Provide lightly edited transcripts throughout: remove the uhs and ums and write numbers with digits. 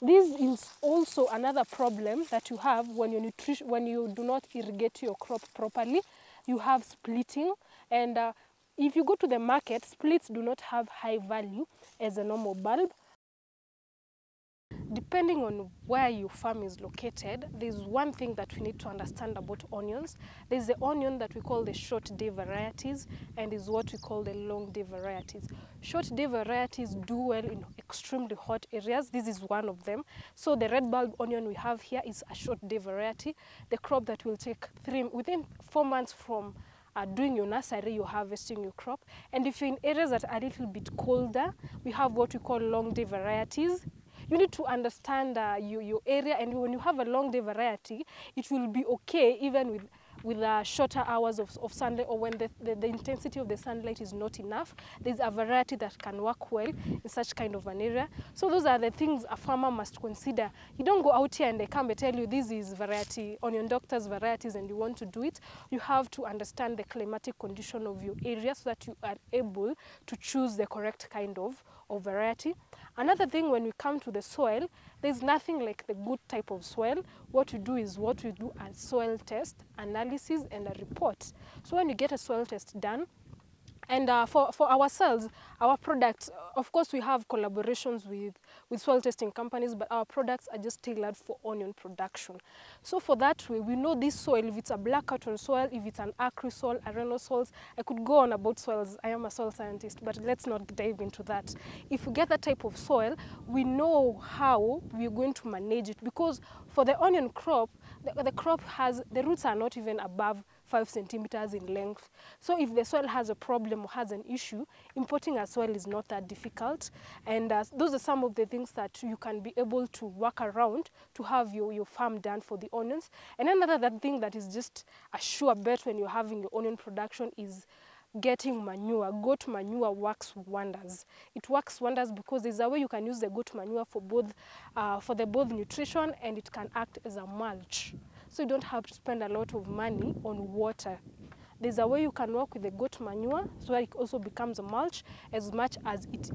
This is also another problem that you have when you do not irrigate your crop properly. You have splitting, and if you go to the market, splits do not have high value as a normal bulb. Depending on where your farm is located, there's one thing that we need to understand about onions. There's the onion that we call the short day varieties, and is what we call the long day varieties. Short day varieties do well in extremely hot areas. This is one of them. So the red bulb onion we have here is a short day variety. The crop that will take within 4 months from doing your nursery, you're harvesting your crop. And if you're in areas that are a little bit colder, we have what we call long day varieties. You need to understand your area, and when you have a long day variety, it will be okay even with shorter hours of sunlight, or when the intensity of the sunlight is not enough. There's a variety that can work well in such kind of an area. So those are the things a farmer must consider. You don't go out here and they come and tell you this is variety, onion doctor's varieties, and you want to do it. You have to understand the climatic condition of your area so that you are able to choose the correct kind of variety. Another thing, when we come to the soil, there's nothing like the good type of soil. What we do is what we do a soil test, analysis, and a report. So when you get a soil test done, and for ourselves, our products, of course, we have collaborations with soil testing companies, but our products are just tailored for onion production. So for that way, we know this soil, if it's a black cotton soil, if it's an acri soil, areno soils. I could go on about soils. I am a soil scientist, but let's not dive into that. If we get that type of soil, we know how we're going to manage it, because for the onion crop, the crop the roots are not even above 5 centimeters in length. So if the soil has a problem or has an issue, importing a soil is not that difficult. And those are some of the things that you can be able to work around to have your farm done for the onions. And another thing that is just a sure bet when you're having your onion production is getting manure. Goat manure works wonders. It works wonders because there's a way you can use the goat manure for both nutrition, and it can act as a mulch. So you don't have to spend a lot of money on water. There's a way you can work with the goat manure so that it also becomes a mulch as much as it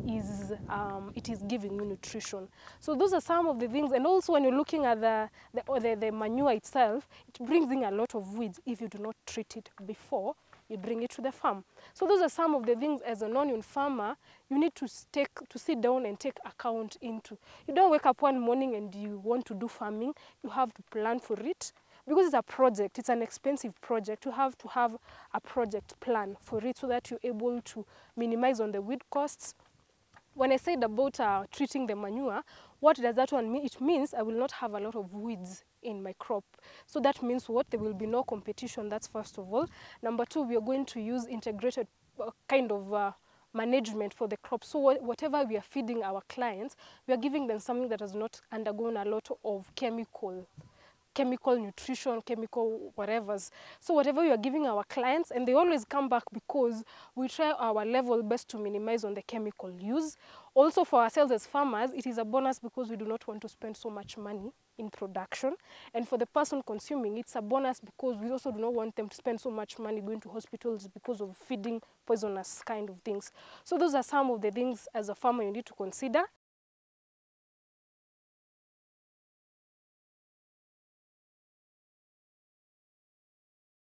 is giving you nutrition. So those are some of the things. And also when you're looking at the manure itself, it brings in a lot of weeds if you do not treat it before you bring it to the farm. So those are some of the things as an onion farmer you need to sit down and take account into. You don't wake up one morning and you want to do farming. You have to plan for it. Because it's a project, it's an expensive project, you have to have a project plan for it so that you're able to minimize on the weed costs. When I said about treating the manure, what does that one mean? It means I will not have a lot of weeds in my crop. So that means what? There will be no competition, that's first of all. Number two, we are going to use integrated kind of management for the crop. So whatever we are feeding our clients, we are giving them something that has not undergone a lot of chemical nutrition, chemical whatevers. So whatever we are giving our clients, and they always come back because we try our level best to minimize on the chemical use. Also for ourselves as farmers, it is a bonus because we do not want to spend so much money in production. And for the person consuming, it's a bonus because we also do not want them to spend so much money going to hospitals because of feeding poisonous kind of things. So those are some of the things as a farmer you need to consider.